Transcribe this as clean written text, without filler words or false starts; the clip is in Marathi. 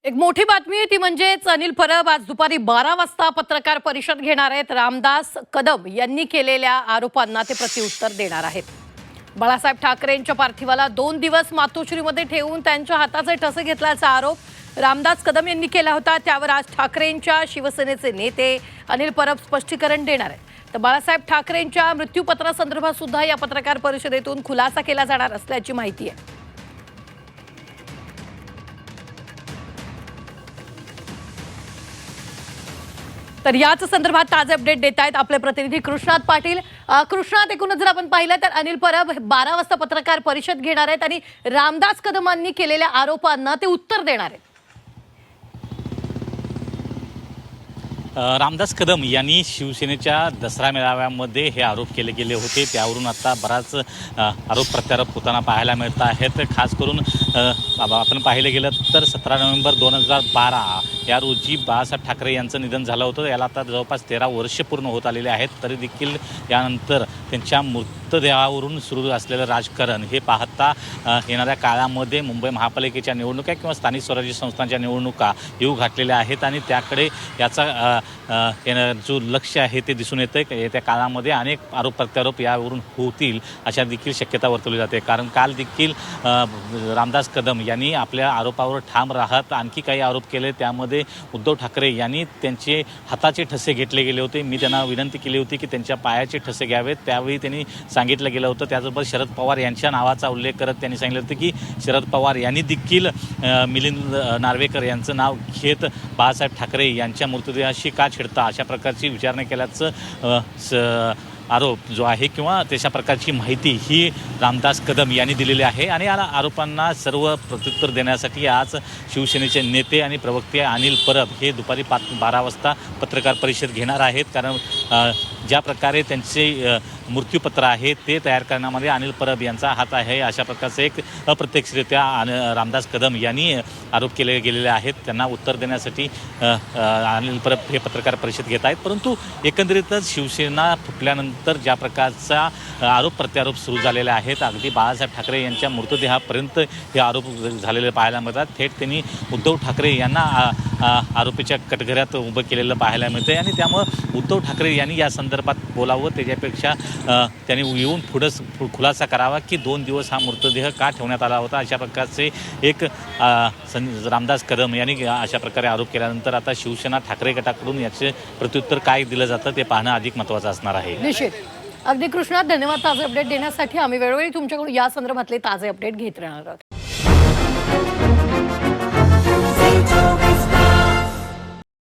एक मोठी बातमी आहे ती म्हणजेच अनिल परब आज दुपारी 12 वाजता पत्रकार परिषद घेणार आहेत। रामदास कदम यांनी केलेल्या आरोपांना ते प्रत्युत्तर देणार आहेत। बाळासाहेब ठाकरेंच्या पार्थिवाला 2 दिवस मातोश्रीमध्ये ठेवून त्यांच्या हाताचे ठसे घेतल्याचा आरोप रामदास कदम यांनी केला होता। त्यावर आज ठाकरेंच्या शिवसेनेचे नेते अनिल परब स्पष्टीकरण देणार आहेत। तर बाळासाहेब ठाकरेंच्या मृत्यूपत्रासंदर्भात सुद्धा या पत्रकार परिषदेतून खुलासा केला जाणार असल्याची माहिती आहे। तर याच संदर्भात ताजे अपडेट देत आहेत आपले प्रतिनिधी कृष्णात पाटील। कृष्णात, एकूणच जर आपण पाहिलं तर अनिल परब 12 वाजता पत्रकार परिषद घेणार आहेत आणि रामदास कदमांनी केलेल्या आरोपांना ते उत्तर देणार आहेत। रामदास कदम यांनी शिवसेनेच्या दसरा मेळाव्यामध्ये हे आरोप केले गेले होते। त्यावरून आता बराच आरोप प्रत्यारोप होताना पाहायला मिळत आहेत। खास करून आपण पाहिलं गेलं तर 17 नोव्हेंबर 2012 या रोजी बाळासाहेब ठाकरे यांचं निधन झालं होतं। याला आता जवळपास 13 वर्ष पूर्ण होत आलेले आहेत। तरी देखील यानंतर त्यांच्या मृतदेहावरून सुरू असलेलं राजकारण हे पाहता येणाऱ्या काळामध्ये मुंबई महापालिकेच्या निवडणुका किंवा स्थानिक स्वराज्य संस्थांच्या निवडणुका येऊ घातलेल्या आहेत आणि त्याकडे याचा जो लक्ष आहे ते दिसून येतं। येत्या काळामध्ये अनेक आरोप प्रत्यारोप यावरून होतील अशा देखील शक्यता वर्तवली जाते। कारण काल देखील रामदास कदम यांनी आपल्या आरोपावर ठाम राहत आणखी काही आरोप केले। त्यामध्ये उद्धव ठाकरे यांनी त्यांचे हाताचे ठसे घेतले गेले होते। मी त्यांना विनंती केली होती की त्यांच्या पायाचे ठसे घ्यावेत। त्यावेळी त्यांनी सांगितलं गेलं होतं। त्याचबरोबर शरद पवार यांच्या नावाचा उल्लेख करत त्यांनी सांगितलं होतं की शरद पवार यांनी देखील मिलिंद नार्वेकर यांचं नाव घेत बाळासाहेब ठाकरे यांच्या मृतदेहाशी का छेडता अशा प्रकारची विचारणा केल्याचं आरोप जो आहे किंवा तशा प्रकारची माहिती ही रामदास कदम यांनी दिलेली आहे। आणि या आरोपांना सर्व प्रत्युत्तर देण्यासाठी आज शिवसेनेचे नेते आणि प्रवक्ते अनिल परब हे दुपारी 12 वाजता पत्रकार परिषद घेणार आहेत। कारण ज्या प्रकारे त्यांचे मृत्यूपत्र आहे ते तयार करण्यामध्ये अनिल परब यांचा हात आहे अशा प्रकारचे एक अप्रत्यक्षरित्या रामदास कदम यांनी आरोप केले गेलेले आहेत। त्यांना उत्तर देण्यासाठी अनिल परब हे पत्रकार परिषद घेत आहेत। परंतु एकंदरीतच शिवसेना फुटल्यानंतर ज्या प्रकारचा आरोप प्रत्यारोप सुरू झालेले आहेत, अगदी बाळासाहेब ठाकरे यांच्या मृतदेहापर्यंत हे आरोप झालेले पाहायला मिळतात। थेट त्यांनी उद्धव ठाकरे यांना आरोपीच्या कटघऱ्यात उभं केलेलं पाहायला मिळतं आणि त्यामुळं उद्धव ठाकरे यांनी या संदर्भात बोलावं, त्याच्यापेक्षा त्यांनी येऊन पुढं खुलासा करावा की 2 दिवस हा मृतदेह का ठेवण्यात आला होता अशा प्रकारचे एक रामदास कदम यांनी अशा प्रकारे आरोप केल्यानंतर आता शिवसेना ठाकरे गटाकडून याचे प्रत्युत्तर काय दिलं जातं ते पाहणं अधिक महत्त्वाचं असणार आहे। निश्चित। अगदी कृष्णात, धन्यवाद ताजे अपडेट देण्यासाठी। आम्ही वेळोवेळी तुमच्याकडून या संदर्भातले ताजे अपडेट घेत राहणार आहोत।